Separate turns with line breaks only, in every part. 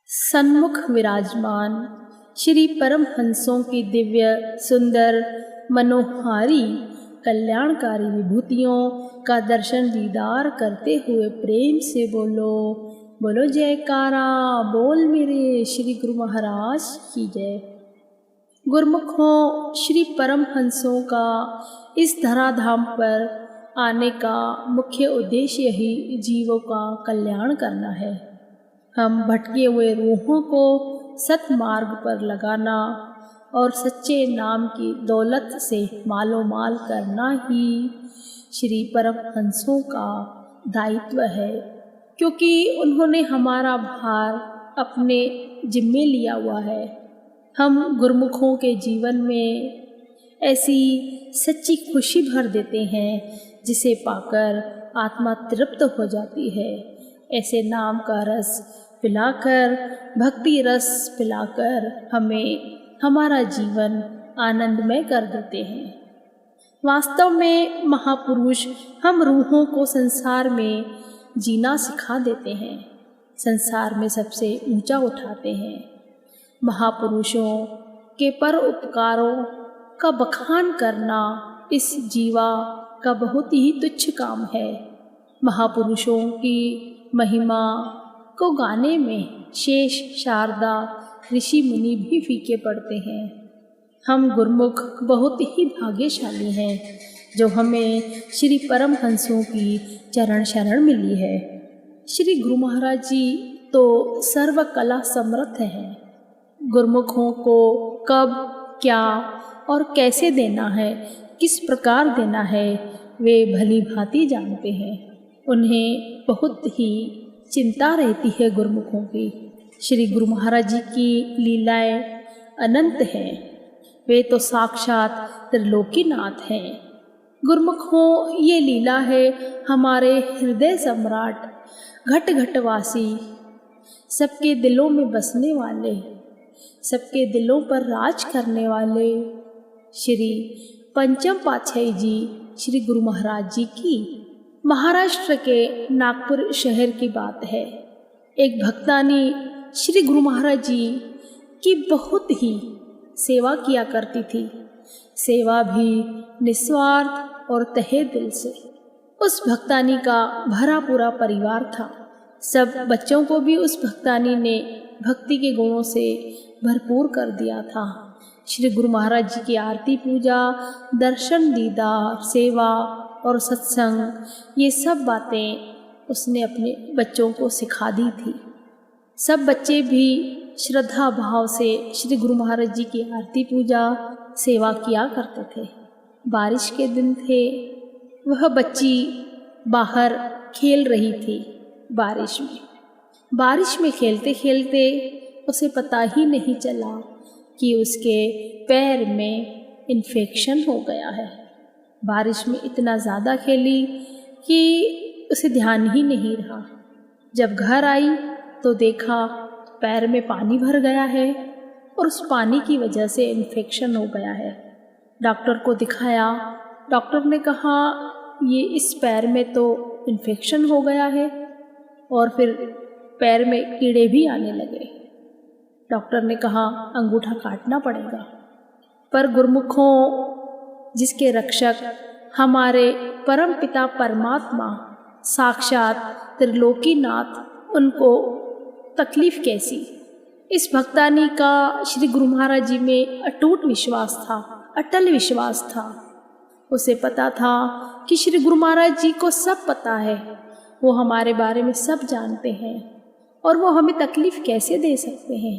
सन्मुख विराजमान श्री परमहंसों की दिव्य सुंदर मनोहारी कल्याणकारी विभूतियों का दर्शन दीदार करते हुए प्रेम से बोलो बोलो जयकारा बोल मेरे श्री गुरु महाराज की जय। गुरुमुखों, श्री परमहंसों का इस धराधाम पर आने का मुख्य उद्देश्य ही जीवों का कल्याण करना है। हम भटके हुए रूहों को सतमार्ग पर लगाना और सच्चे नाम की दौलत से मालो माल करना ही श्री परमहंसों का दायित्व है, क्योंकि उन्होंने हमारा भार अपने जिम्मे लिया हुआ है। हम गुरुमुखों के जीवन में ऐसी सच्ची खुशी भर देते हैं जिसे पाकर आत्मा तृप्त हो जाती है। ऐसे नाम का रस पिलाकर, भक्ति रस पिलाकर हमें हमारा जीवन आनंदमय कर देते हैं। वास्तव में महापुरुष हम रूहों को संसार में जीना सिखा देते हैं, संसार में सबसे ऊंचा उठाते हैं। महापुरुषों के पर उपकारों का बखान करना इस जीवा का बहुत ही तुच्छ काम है। महापुरुषों की महिमा को गाने में शेष शारदा ऋषि मुनि भी फीके पड़ते हैं। हम गुरुमुख बहुत ही भाग्यशाली हैं जो हमें श्री परमहंसों की चरण शरण मिली है। श्री गुरु महाराज जी तो सर्व कला समर्थ हैं। गुरुमुखों को कब, क्या और कैसे देना है, किस प्रकार देना है, वे भली भांति जानते हैं। उन्हें बहुत ही चिंता रहती है गुरुमुखों की। श्री गुरु महाराज जी की लीलाएं अनंत हैं। वे तो साक्षात त्रिलोकीनाथ हैं। गुरुमुखों, ये लीला है हमारे हृदय सम्राट, घट घटवासी, सबके दिलों में बसने वाले, सबके दिलों पर राज करने वाले श्री पंचम पातशाही जी श्री गुरु महाराज जी की। महाराष्ट्र के नागपुर शहर की बात है। एक भक्तानी श्री गुरु महाराज जी की बहुत ही सेवा किया करती थी, सेवा भी निस्वार्थ और तहे दिल से। उस भक्तानी का भरा पूरा परिवार था। सब बच्चों को भी उस भक्तानी ने भक्ति के गुणों से भरपूर कर दिया था। श्री गुरु महाराज जी की आरती पूजा, दर्शन दीदार, सेवा और सत्संग, ये सब बातें उसने अपने बच्चों को सिखा दी थी। सब बच्चे भी श्रद्धा भाव से श्री गुरु महाराज जी की आरती पूजा, सेवा किया करते थे। बारिश के दिन थे। वह बच्ची बाहर खेल रही थी बारिश में खेलते खेलते उसे पता ही नहीं चला कि उसके पैर में इन्फेक्शन हो गया है। बारिश में इतना ज़्यादा खेली कि उसे ध्यान ही नहीं रहा। जब घर आई तो देखा पैर में पानी भर गया है और उस पानी की वजह से इन्फेक्शन हो गया है। डॉक्टर को दिखाया। डॉक्टर ने कहा ये इस पैर में तो इन्फेक्शन हो गया है और फिर पैर में कीड़े भी आने लगे। डॉक्टर ने कहा अंगूठा काटना पड़ेगा। पर गुरुमुखों, जिसके रक्षक हमारे परम पिता परमात्मा साक्षात त्रिलोकीनाथ, उनको तकलीफ कैसी। इस भक्तानी का श्री गुरु महाराज जी में अटूट विश्वास था, अटल विश्वास था। उसे पता था कि श्री गुरु महाराज जी को सब पता है, वो हमारे बारे में सब जानते हैं और वो हमें तकलीफ कैसे दे सकते हैं।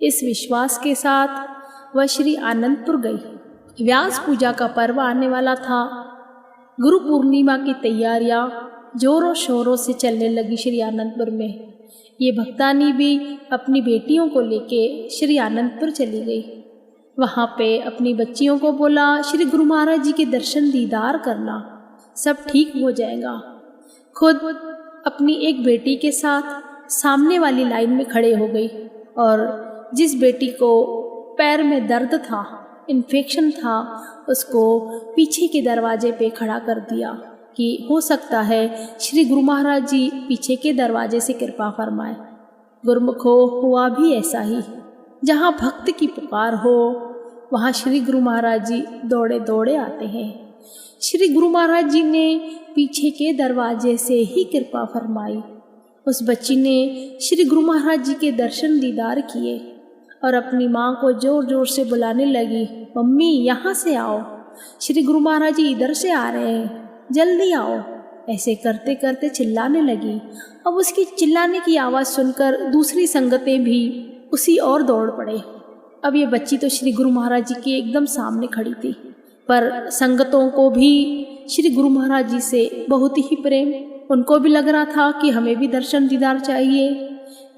इस विश्वास के साथ वह श्री आनंदपुर गई। व्यास पूजा का पर्व आने वाला था। गुरु पूर्णिमा की तैयारियां जोरों शोरों से चलने लगी श्री आनंदपुर में। ये भक्तानी भी अपनी बेटियों को लेके श्री आनंदपुर चली गई। वहाँ पे अपनी बच्चियों को बोला श्री गुरु महाराज जी के दर्शन दीदार करना, सब ठीक हो जाएगा। खुद अपनी एक बेटी के साथ सामने वाली लाइन में खड़े हो गई और जिस बेटी को पैर में दर्द था, इन्फेक्शन था, उसको पीछे के दरवाजे पे खड़ा कर दिया कि हो सकता है श्री गुरु महाराज जी पीछे के दरवाजे से कृपा फरमाए। गुरुमुखो हुआ भी ऐसा ही। जहाँ भक्त की पुकार हो वहाँ श्री गुरु महाराज जी दौड़े दौड़े आते हैं। श्री गुरु महाराज जी ने पीछे के दरवाजे से ही कृपा फरमाई। उस बच्ची ने श्री गुरु महाराज जी के दर्शन दीदार किए और अपनी माँ को जोर जोर से बुलाने लगी, मम्मी यहाँ से आओ, श्री गुरु महाराज जी इधर से आ रहे हैं, जल्दी आओ। ऐसे करते करते चिल्लाने लगी। अब उसकी चिल्लाने की आवाज़ सुनकर दूसरी संगतें भी उसी ओर दौड़ पड़े। अब ये बच्ची तो श्री गुरु महाराज जी के एकदम सामने खड़ी थी, पर संगतों को भी श्री गुरु महाराज जी से बहुत ही प्रेम, उनको भी लग रहा था कि हमें भी दर्शन दीदार चाहिए।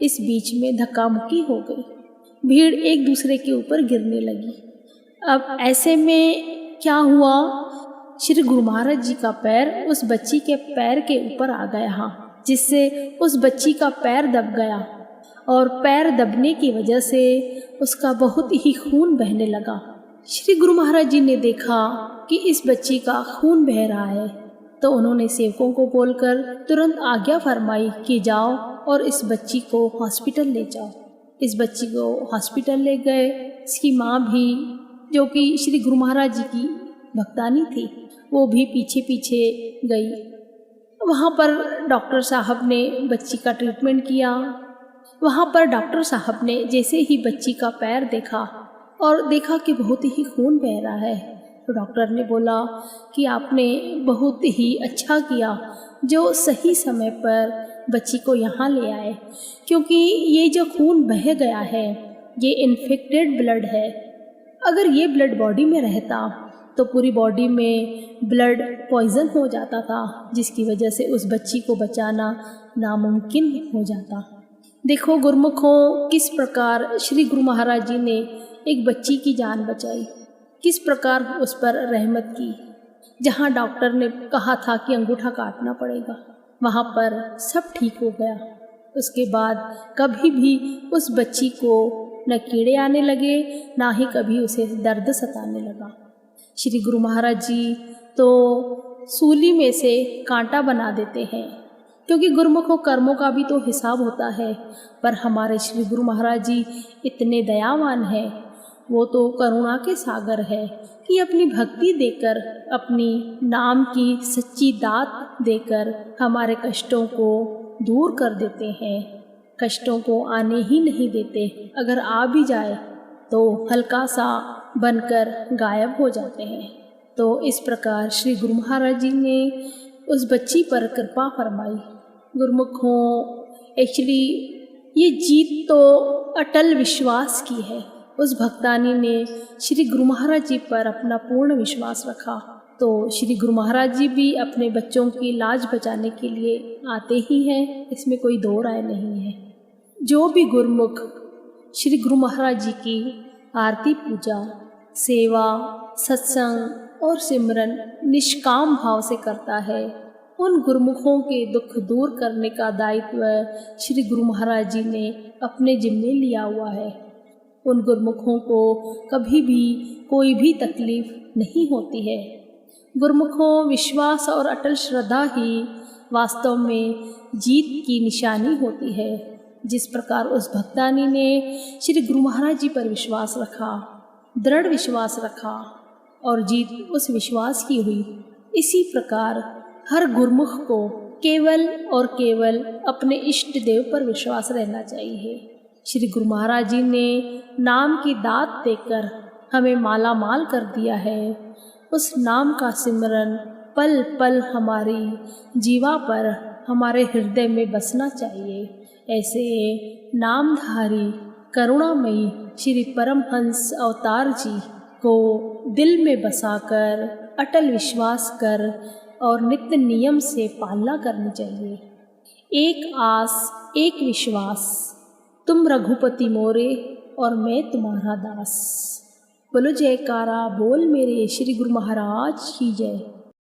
इस बीच में धक्का मुक्की हो गई, भीड़ एक दूसरे के ऊपर गिरने लगी। अब ऐसे में क्या हुआ, श्री गुरु महाराज जी का पैर उस बच्ची के पैर के ऊपर आ गया, जिससे उस बच्ची का पैर दब गया और पैर दबने की वजह से उसका बहुत ही खून बहने लगा। श्री गुरु महाराज जी ने देखा कि इस बच्ची का खून बह रहा है, तो उन्होंने सेवकों को बोलकर तुरंत आज्ञा फरमाई कि जाओ और इस बच्ची को हॉस्पिटल ले जाओ। इस बच्ची को हॉस्पिटल ले गए। इसकी माँ भी, जो कि श्री गुरु महाराज जी की भक्तानी थी, वो भी पीछे पीछे गई। वहाँ पर डॉक्टर साहब ने बच्ची का ट्रीटमेंट किया। वहाँ पर डॉक्टर साहब ने जैसे ही बच्ची का पैर देखा और देखा कि बहुत ही खून बह रहा है, तो डॉक्टर ने बोला कि आपने बहुत ही अच्छा किया जो सही समय पर बच्ची को यहाँ ले आए, क्योंकि ये जो खून बह गया है ये इन्फेक्टेड ब्लड है। अगर ये ब्लड बॉडी में रहता तो पूरी बॉडी में ब्लड पॉइजन हो जाता था, जिसकी वजह से उस बच्ची को बचाना नामुमकिन हो जाता। देखो गुरुमुखों, किस प्रकार श्री गुरु महाराज जी ने एक बच्ची की जान बचाई, किस प्रकार उस पर रहमत की। जहाँ डॉक्टर ने कहा था कि अंगूठा काटना पड़ेगा, वहाँ पर सब ठीक हो गया। उसके बाद कभी भी उस बच्ची को न कीड़े आने लगे, ना ही कभी उसे दर्द सताने लगा। श्री गुरु महाराज जी तो सूली में से कांटा बना देते हैं, क्योंकि गुरुमुखों कर्मों का भी तो हिसाब होता है। पर हमारे श्री गुरु महाराज जी इतने दयावान हैं, वो तो करुणा के सागर है कि अपनी भक्ति देकर, अपनी नाम की सच्ची दात देकर हमारे कष्टों को दूर कर देते हैं। कष्टों को आने ही नहीं देते, अगर आ भी जाए तो हल्का सा बनकर गायब हो जाते हैं। तो इस प्रकार श्री गुरु महाराज जी ने उस बच्ची पर कृपा फरमाई। गुरुमुखों, एक्चुअली ये जीत तो अटल विश्वास की है। उस भक्तानी ने श्री गुरु महाराज जी पर अपना पूर्ण विश्वास रखा, तो श्री गुरु महाराज जी भी अपने बच्चों की लाज बचाने के लिए आते ही हैं, इसमें कोई दो राय नहीं है। जो भी गुरुमुख श्री गुरु महाराज जी की आरती पूजा, सेवा, सत्संग और सिमरन निष्काम भाव से करता है, उन गुरुमुखों के दुख दूर करने का दायित्व श्री गुरु महाराज जी ने अपने जिम्मे लिया हुआ है। उन गुरुमुखों को कभी भी कोई भी तकलीफ नहीं होती है। गुरुमुखों, विश्वास और अटल श्रद्धा ही वास्तव में जीत की निशानी होती है। जिस प्रकार उस भक्तानी ने श्री गुरु महाराज जी पर विश्वास रखा, दृढ़ विश्वास रखा और जीत उस विश्वास की हुई, इसी प्रकार हर गुरुमुख को केवल और केवल अपने इष्ट देव पर विश्वास रहना चाहिए। श्री गुरु महाराज जी ने नाम की दात देकर हमें माला माल कर दिया है। उस नाम का सिमरन पल पल हमारी जीवा पर, हमारे हृदय में बसना चाहिए। ऐसे नामधारी करुणामयी श्री परमहंस अवतार जी को दिल में बसाकर अटल विश्वास कर और नित्य नियम से पालना करनी चाहिए। एक आस एक विश्वास, तुम रघुपति मोरे और मैं तुम्हारा दास। बोलो जयकारा बोल मेरे श्री गुरु महाराज की जय।